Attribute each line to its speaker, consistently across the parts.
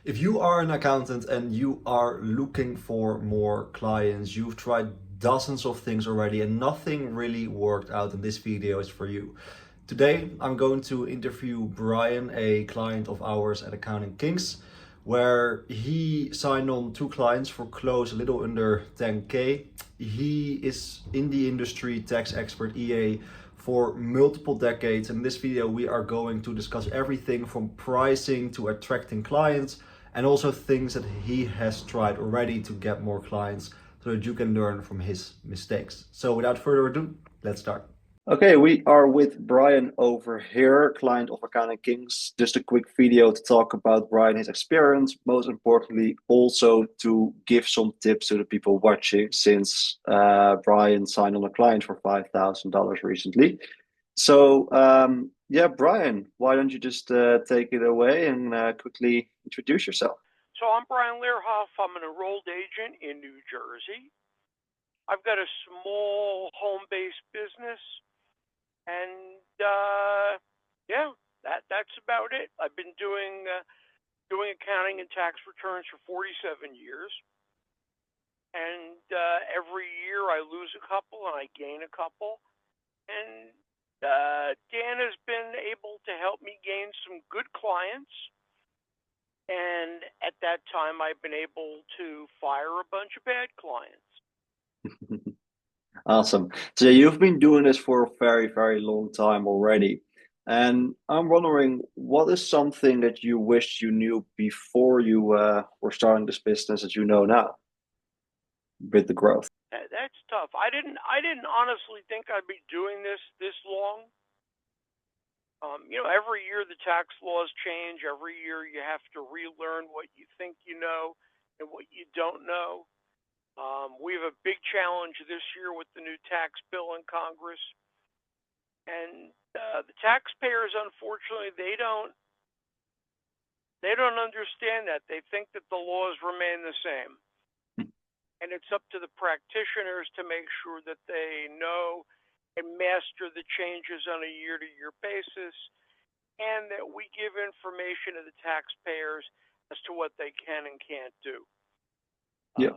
Speaker 1: If you are an accountant and you are looking for more clients, you've tried dozens of things already and nothing really worked out, and this video is for you. Today, I'm going to interview Brian, a client of ours at Accounting Kings, where he signed on two clients for close a little under 10K. He is in the industry, tax expert, EA, for multiple decades. In this video, we are going to discuss everything from pricing to attracting clients and also things that he has tried already to get more clients so that you can learn from his mistakes. So without further ado, let's start. Okay, we are with Brian over here, client of Accounting Kings. Just a quick video to talk about Brian, his experience, most importantly, also to give some tips to the people watching since Brian signed on a client for $5,000 recently. So, yeah, Brian, why don't you just take it away and quickly introduce yourself?
Speaker 2: So I'm Brian Learhoff. I'm an enrolled agent in New Jersey. I've got a small home-based business, and yeah, that's about it. I've been doing accounting and tax returns for 47 years, and every year I lose a couple and I gain a couple. And Dan has been able to help me gain some good clients. And at that time, I've been able to fire a bunch of bad clients.
Speaker 1: Awesome. So you've been doing this for a very, very long time already. And I'm wondering, what is something that you wish you knew before you were starting this business that you know now with the growth?
Speaker 2: That's tough. I didn't honestly think I'd be doing this long. Every year the tax laws change. Every year you have to relearn what you think you know and what you don't know. We have a big challenge this year with the new tax bill in Congress, and the taxpayers, unfortunately, they don't understand that. They think that the laws remain the same, and it's up to the practitioners to make sure that they know and master the changes on a year-to-year basis, and that we give information to the taxpayers as to what they can and can't do.
Speaker 1: Yeah.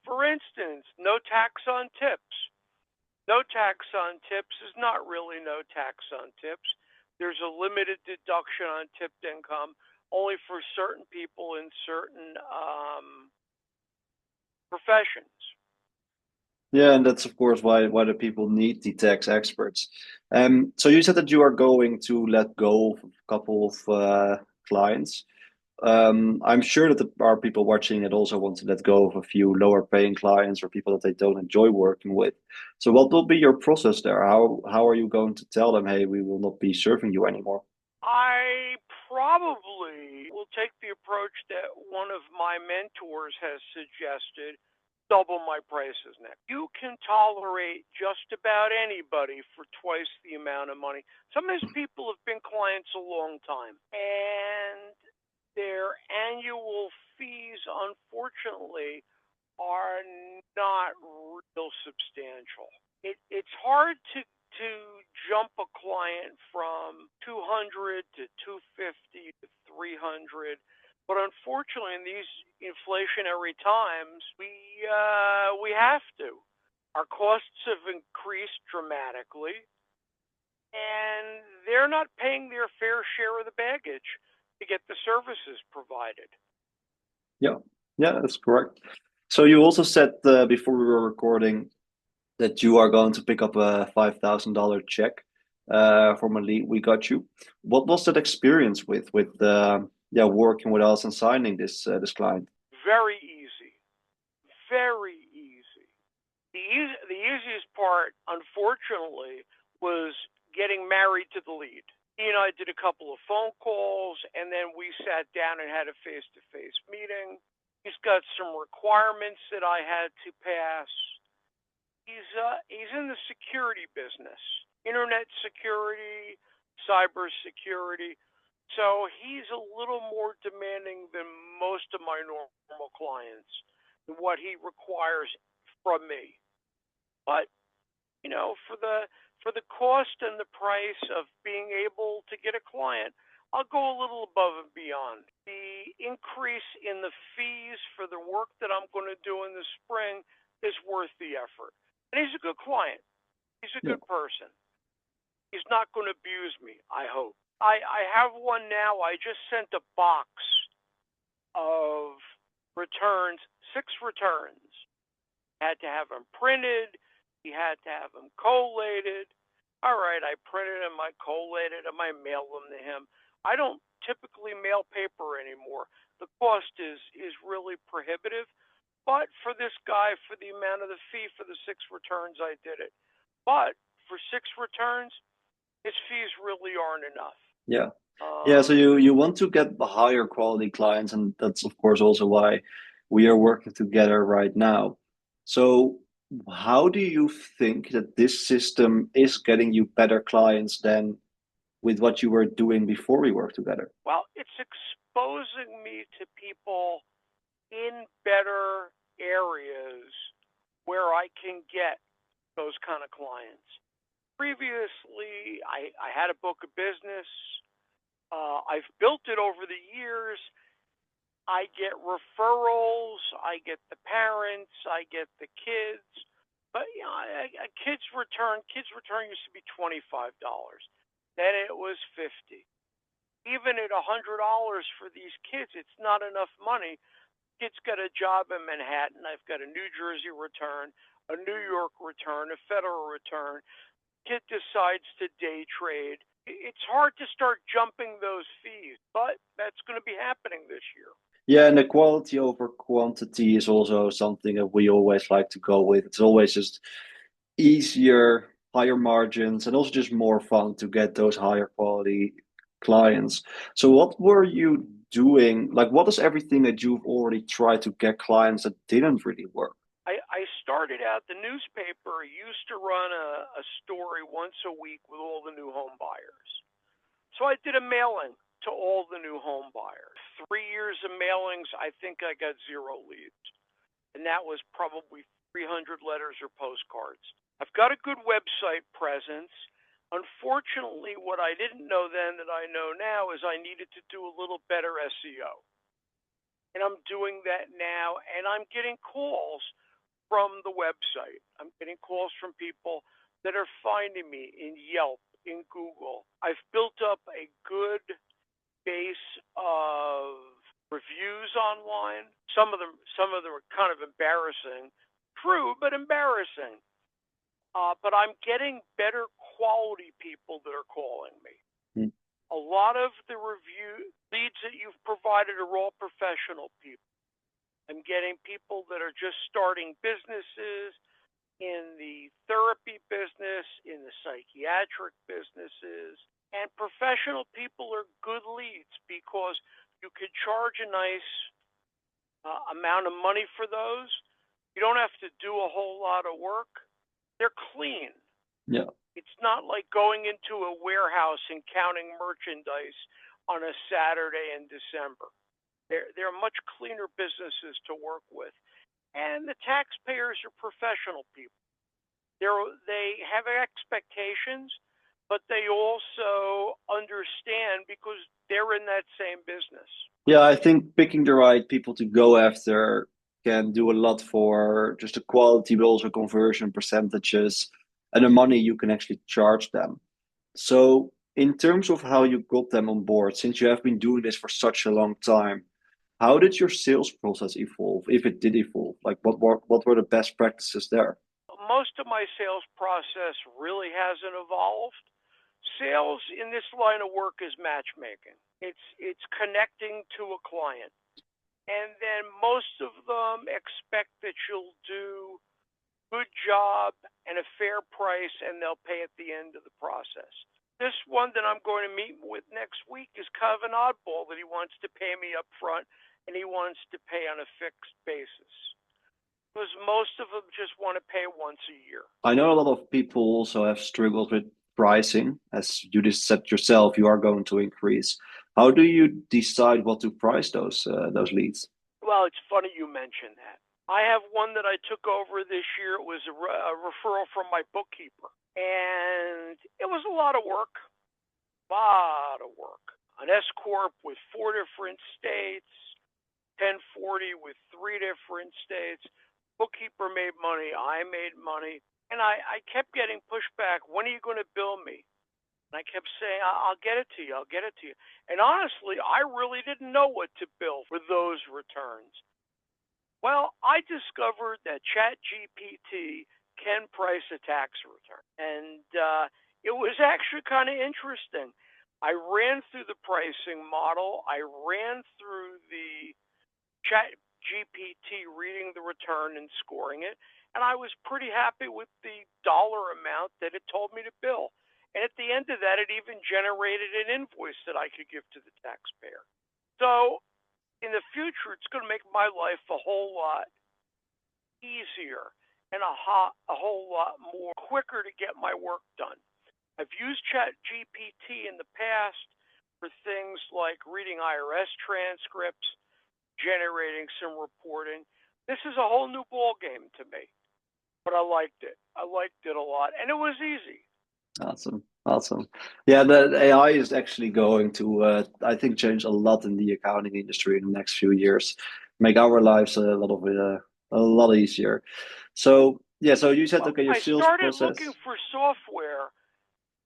Speaker 2: For instance, no tax on tips. No tax on tips is not really no tax on tips. There's a limited deduction on tipped income only for certain people in certain professions.
Speaker 1: Yeah, and that's of course why the people need the tax experts. So you said that you are going to let go of a couple of clients. I'm sure that there are people watching that also want to let go of a few lower paying clients or people that they don't enjoy working with. So what will be your process there? How are you going to tell them, hey, we will not be serving you anymore?
Speaker 2: I probably will take the approach that one of my mentors has suggested: double my prices next. You can tolerate just about anybody for twice the amount of money. Some of these people have been clients a long time, and their annual fees, unfortunately, are not real substantial. It's hard to jump a client from 200 to 250 to 300, but unfortunately, in these inflationary times, we have to. Our costs have increased dramatically, and they're not paying their fair share of the baggage to get the services provided.
Speaker 1: Yeah, yeah, that's correct. So you also said before we were recording that you are going to pick up a $5,000 check from a lead we got you. What was that experience with yeah, working with us and signing this client?
Speaker 2: Very easy. Very easy. The easiest part, unfortunately, was getting married to the lead. He and I did a couple of phone calls, and then we sat down and had a face-to-face meeting. He's got some requirements that I had to pass. He's in the security business, internet security, cyber security. So he's a little more demanding than most of my normal clients, and what he requires from me. But for the cost and the price of being able to get a client, I'll go a little above and beyond. The increase in the fees for the work that I'm going to do in the spring is worth the effort. And he's a good client. He's a
Speaker 1: Yeah.
Speaker 2: good person. He's not going to abuse me, I hope. I have one now. I just sent a box of returns, 6 returns. Had to have them printed. He had to have them collated. All right, I printed them, I collated them, I mailed them to him. I don't typically mail paper anymore. The cost is really prohibitive. But for this guy, for the amount of the fee for the 6 returns, I did it. But for 6 returns, his fees really aren't enough.
Speaker 1: Yeah. Yeah, so you want to get the higher quality clients, and that's of course also why we are working together right now. So how do you think that this system is getting you better clients than with what you were doing before we worked together?
Speaker 2: Well, it's exposing me to people in better areas where I can get those kind of clients. Previously, I had a book of business. I've built it over the years. I get referrals. I get the parents. I get the kids. But a kid's return used to be $25. Then it was 50. Even at $100 for these kids, it's not enough money. Kid's got a job in Manhattan. I've got a New Jersey return, a New York return, a federal return. Kid decides to day trade. It's hard to start jumping those fees, but that's going to be happening this year.
Speaker 1: Yeah, and the quality over quantity is also something that we always like to go with. It's always just easier, higher margins, and also just more fun to get those higher quality clients. So what were you doing? Like, what is everything that you've already tried to get clients that didn't really work?
Speaker 2: I started out, the newspaper used to run a story once a week with all the new home buyers. So I did a mailing to all the new home buyers. 3 years of mailings, I think I got 0 leads. And that was probably 300 letters or postcards. I've got a good website presence. Unfortunately, what I didn't know then that I know now is I needed to do a little better SEO. And I'm doing that now, and I'm getting calls from the website. I'm getting calls from people that are finding me in Yelp, in Google. I've built up a good base of reviews online. Some of them are kind of embarrassing. True, but embarrassing. But I'm getting better quality people that are calling me.
Speaker 1: Mm.
Speaker 2: A lot of the review leads that you've provided are all professional people. I'm getting people that are just starting businesses in the therapy business, in the psychiatric businesses. And professional people are good leads because you could charge a nice amount of money for those. You don't have to do a whole lot of work. They're clean.
Speaker 1: Yeah.
Speaker 2: It's not like going into a warehouse and counting merchandise on a Saturday in December. They're much cleaner businesses to work with. And the taxpayers are professional people. They have expectations, but they also understand because they're in that same business.
Speaker 1: Yeah, I think picking the right people to go after can do a lot for just the quality, but also conversion percentages and the money you can actually charge them. So, in terms of how you got them on board, since you have been doing this for such a long time, how did your sales process evolve, if it did evolve? Like, what were the best practices there?
Speaker 2: Most of my sales process really hasn't evolved. Sales in this line of work is matchmaking. It's connecting to a client. And then most of them expect that you'll do good job and a fair price and they'll pay at the end of the process. This one that I'm going to meet with next week is kind of an oddball that he wants to pay me up front and he wants to pay on a fixed basis. Because most of them just want to pay once a year.
Speaker 1: I know a lot of people also have struggled with pricing. As you just said yourself, you are going to increase. How do you decide what to price those leads?
Speaker 2: Well, it's funny you mention that. I have one that I took over this year. It was a referral from my bookkeeper. And it was a lot of work. A lot of work. an S corp with 4 different states, 1040 with 3 different states. Bookkeeper made money. I made money. And I kept getting pushback. When are you going to bill me? And I kept saying, I'll get it to you. I'll get it to you. And honestly, I really didn't know what to bill for those returns. Well, I discovered that ChatGPT can price a tax return. And it was actually kind of interesting. I ran through the pricing model. I ran through the ChatGPT reading the return and scoring it. And I was pretty happy with the dollar amount that it told me to bill. And at the end of that, it even generated an invoice that I could give to the taxpayer. So in the future, it's going to make my life a whole lot easier and a whole lot more quicker to get my work done. I've used ChatGPT in the past for things like reading IRS transcripts, generating some reporting. This is a whole new ball game to me, but I liked it. I liked it a lot, and it was easy.
Speaker 1: Awesome. Yeah, the AI is actually going to, I think, change a lot in the accounting industry in the next few years, make our lives a lot easier. So yeah, so you said,
Speaker 2: Well,
Speaker 1: okay, your
Speaker 2: I
Speaker 1: sales
Speaker 2: started looking
Speaker 1: process.
Speaker 2: for software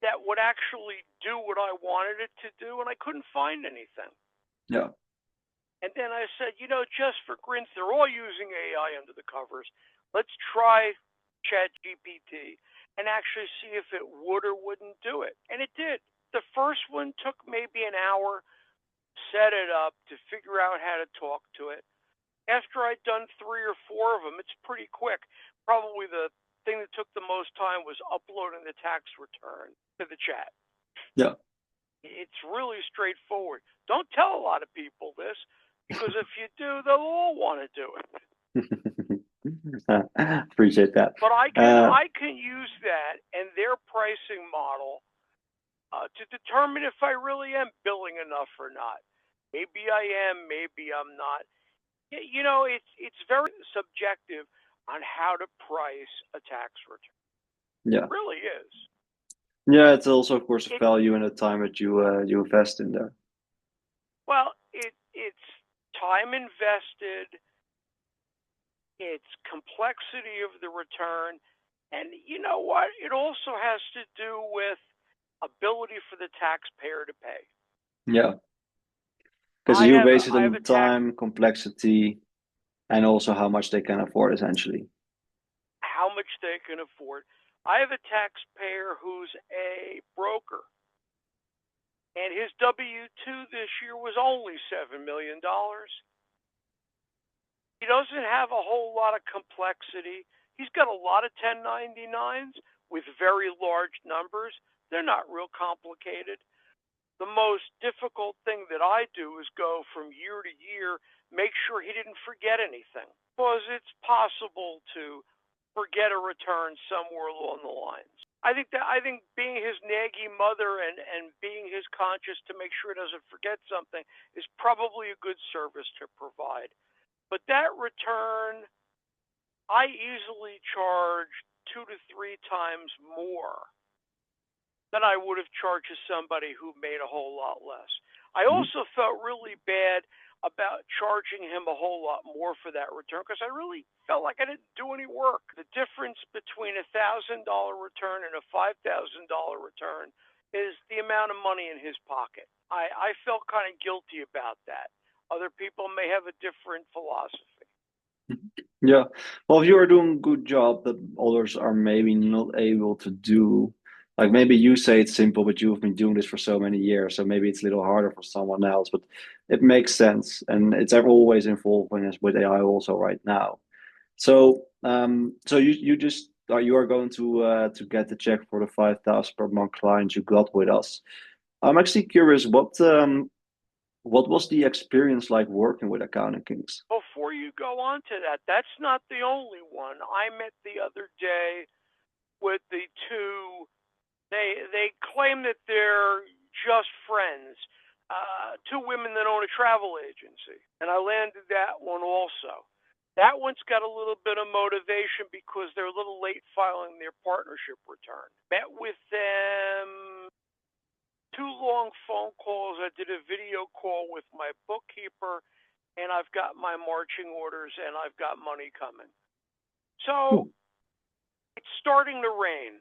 Speaker 2: that would actually do what I wanted it to do, and I couldn't find anything.
Speaker 1: Yeah.
Speaker 2: And then I said, just for grins, they're all using AI under the covers. Let's try ChatGPT and actually see if it would or wouldn't do it. And it did. The first one took maybe an hour, set it up to figure out how to talk to it. After I'd done 3 or 4 of them, it's pretty quick. Probably the thing that took the most time was uploading the tax return to the chat.
Speaker 1: Yeah.
Speaker 2: It's really straightforward. Don't tell a lot of people this, because if you do, they'll all want to do it.
Speaker 1: Appreciate that.
Speaker 2: But I can use that and their pricing model to determine if I really am billing enough or not. Maybe I am, maybe I'm not. It's very subjective on how to price a tax return.
Speaker 1: Yeah.
Speaker 2: It really is.
Speaker 1: Yeah, it's also, of course, a value in the time that you invest in there.
Speaker 2: Well, it's time invested, it's complexity of the return, and you know what? It also has to do with ability for the taxpayer to pay.
Speaker 1: Yeah. Because you base it
Speaker 2: I have
Speaker 1: on
Speaker 2: a tax
Speaker 1: time, complexity, and also how much they can afford, essentially.
Speaker 2: how much they can afford. I have a taxpayer who's a broker, and his W-2 this year was only $7 million. He doesn't have a whole lot of complexity. He's got a lot of 1099s with very large numbers. They're not real complicated. The most difficult thing that I do is go from year to year, make sure he didn't forget anything, because it's possible to forget a return somewhere along the lines. I think being his naggy mother and being his conscious to make sure he doesn't forget something is probably a good service to provide. But that return, I easily charge 2 to 3 times more than I would have charged somebody who made a whole lot less. I also felt really bad about charging him a whole lot more for that return, because I really felt like I didn't do any work. The difference between $1,000 return and a $5,000 return is the amount of money in his pocket. I felt kind of guilty about that. Other people may have a different philosophy.
Speaker 1: Yeah. Well, if you are doing a good job that others are maybe not able to do, like maybe you say it's simple, but you've been doing this for so many years, so maybe it's a little harder for someone else, but it makes sense. And it's always involving us with AI also right now. So so you just you are going to get the check for the 5,000 per month clients you got with us. I'm actually curious, what was the experience like working with Accounting Kings?
Speaker 2: Before you go on to that, that's not the only one. I met the other day with the two. They claim that they're just friends. 2 women that own a travel agency, and I landed that one also. That one's got a little bit of motivation because they're a little late filing their partnership return. Met with them 2 long phone calls. I did a video call with my bookkeeper, and I've got my marching orders, and I've got money coming. So it's starting to rain.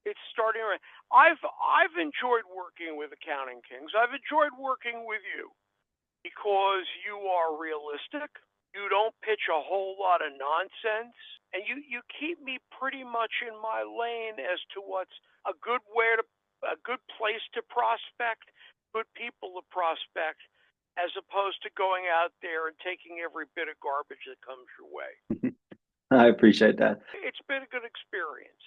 Speaker 2: It's starting to rain. I've enjoyed working with Accounting Kings. I've enjoyed working with you because you are realistic. You don't pitch a whole lot of nonsense, and you keep me pretty much in my lane as to what's a good place to prospect, good people to prospect, as opposed to going out there and taking every bit of garbage that comes your way.
Speaker 1: I appreciate that.
Speaker 2: It's been a good experience.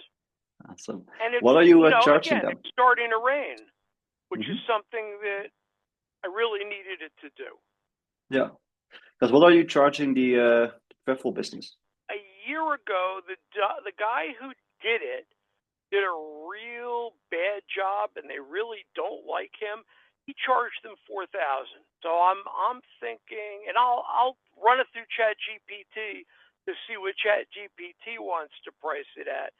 Speaker 1: Awesome.
Speaker 2: And it's,
Speaker 1: What are you charging
Speaker 2: again,
Speaker 1: them?
Speaker 2: it's starting to rain, which is something that I really needed it to do.
Speaker 1: Yeah. Because what are you charging the travel business?
Speaker 2: A year ago, the guy who did it did a real bad job, and they really don't like him. He charged them $4,000. So I'm thinking, and I'll run it through ChatGPT to see what ChatGPT wants to price it at.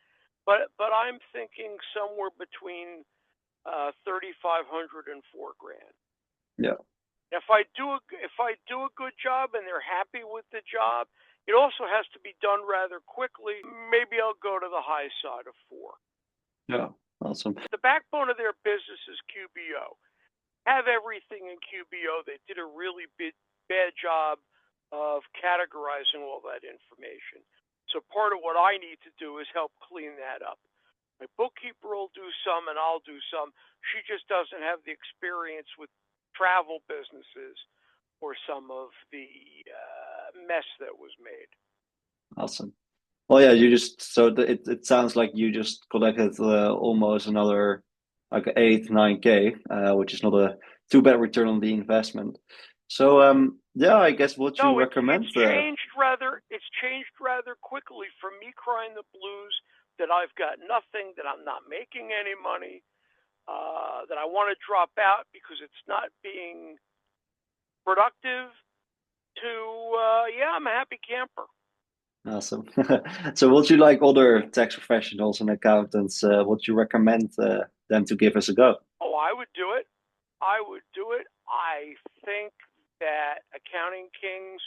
Speaker 2: But I'm thinking somewhere between $3,500 and $4,000.
Speaker 1: Yeah.
Speaker 2: If I do a good job and they're happy with the job, it also has to be done rather quickly. Maybe I'll go to the high side of 4.
Speaker 1: Yeah. Awesome.
Speaker 2: The backbone of their business is QBO. Have everything in QBO. They did a really bad job of categorizing all that information. So part of what I need to do is help clean that up. My bookkeeper will do some and I'll do some. She just doesn't have the experience with travel businesses or some of the mess that was made.
Speaker 1: Awesome. Well, yeah, it sounds like you just collected almost another like 8-9K, which is not a too bad return on the investment. So yeah, I guess what you recommend?
Speaker 2: It's changed rather quickly from me crying the blues that I've got nothing, that I'm not making any money, that I want to drop out because it's not being productive, to yeah, I'm a happy camper.
Speaker 1: Awesome. So would you like other tax professionals and accountants, would you recommend them to give us a go?
Speaker 2: Oh, I would do it. I would do it. I think that Accounting Kings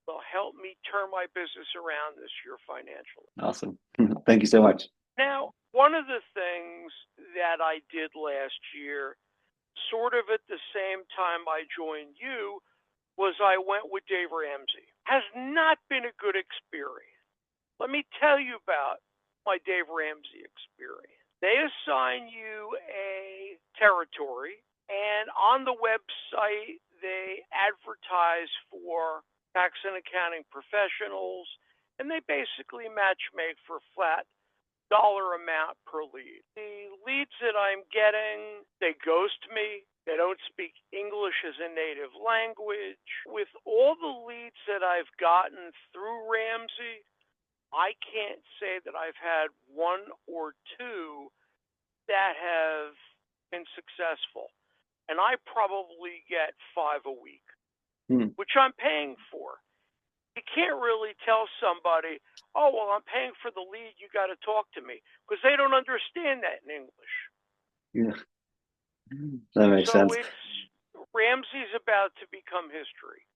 Speaker 2: will help me turn my business around this year financially.
Speaker 1: Awesome. Thank you so much.
Speaker 2: Now, one of the things that I did last year, sort of at the same time I joined you, was I went with Dave Ramsey. Has not been a good experience. Let me tell you about my Dave Ramsey experience. They assign you a territory, and on the website, they advertise for tax and accounting professionals, and they basically match make for a flat dollar amount per lead. The leads that I'm getting, they ghost me. They don't speak English as a native language. With all the leads that I've gotten through Ramsey, I can't say that I've had one or two that have been successful. And I probably get 5 a week, which I'm paying for. You can't really tell somebody, oh, well, I'm paying for the lead, you got to talk to me, because they don't understand that in English.
Speaker 1: Yeah. That makes sense.
Speaker 2: Ramsey's about to become history.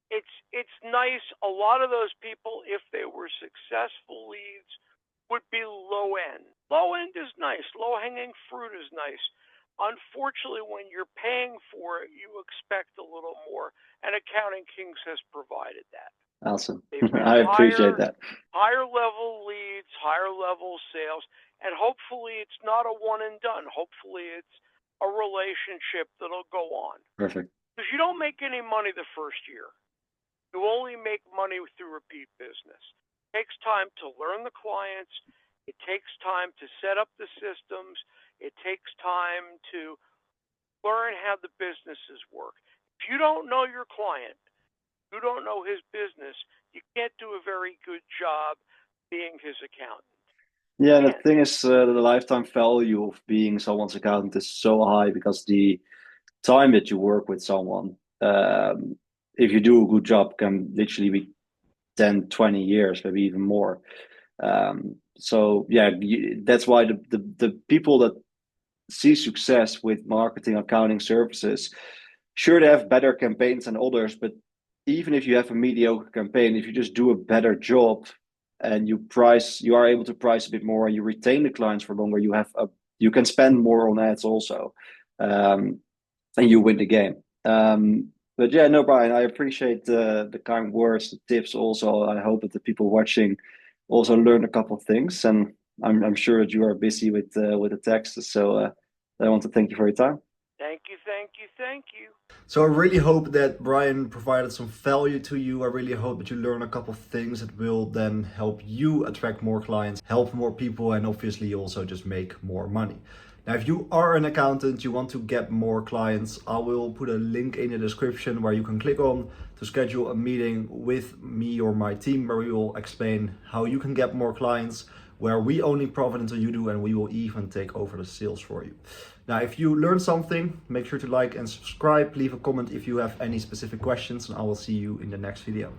Speaker 2: It's nice. A lot of those people, if they were successful leads, would be low end. Low end is nice. Low hanging fruit is nice. Unfortunately, when you're paying for it, you expect a little more, and Accounting Kings has provided that.
Speaker 1: Awesome. I appreciate that.
Speaker 2: Higher level leads, higher level sales, and hopefully it's not a one and done. Hopefully it's a relationship that'll go on.
Speaker 1: Perfect.
Speaker 2: Because you don't make any money the first year. You only make money through repeat business. It takes time to learn the clients. It takes time to set up the systems. It takes time to learn how the businesses work. If you don't know your client, you don't know his business, you can't do a very good job being his accountant.
Speaker 1: Yeah, the thing is, the lifetime value of being someone's accountant is so high because the time that you work with someone, if you do a good job, can literally be 10, 20 years, maybe even more. So yeah, that's why the people that see success with marketing accounting services, sure, they have better campaigns than others, but even if you have a mediocre campaign, if you just do a better job and you are able to price a bit more, and you retain the clients for longer, you can spend more on ads also, and you win the game. But yeah, no, Brian, I appreciate the kind words, the tips. Also, I hope that the people watching also learn a couple of things, and I'm sure that you are busy with the texts. So I want to thank you for your time.
Speaker 2: Thank you, thank you, thank you.
Speaker 1: So I really hope that Brian provided some value to you. I really hope that you learn a couple of things that will then help you attract more clients, help more people, and obviously also just make more money. Now, if you are an accountant, you want to get more clients, I will put a link in the description where you can click on to schedule a meeting with me or my team, where we will explain how you can get more clients, where we only profit until you do, and we will even take over the sales for you. Now, if you learned something, make sure to like and subscribe. Leave a comment if you have any specific questions, and I will see you in the next video.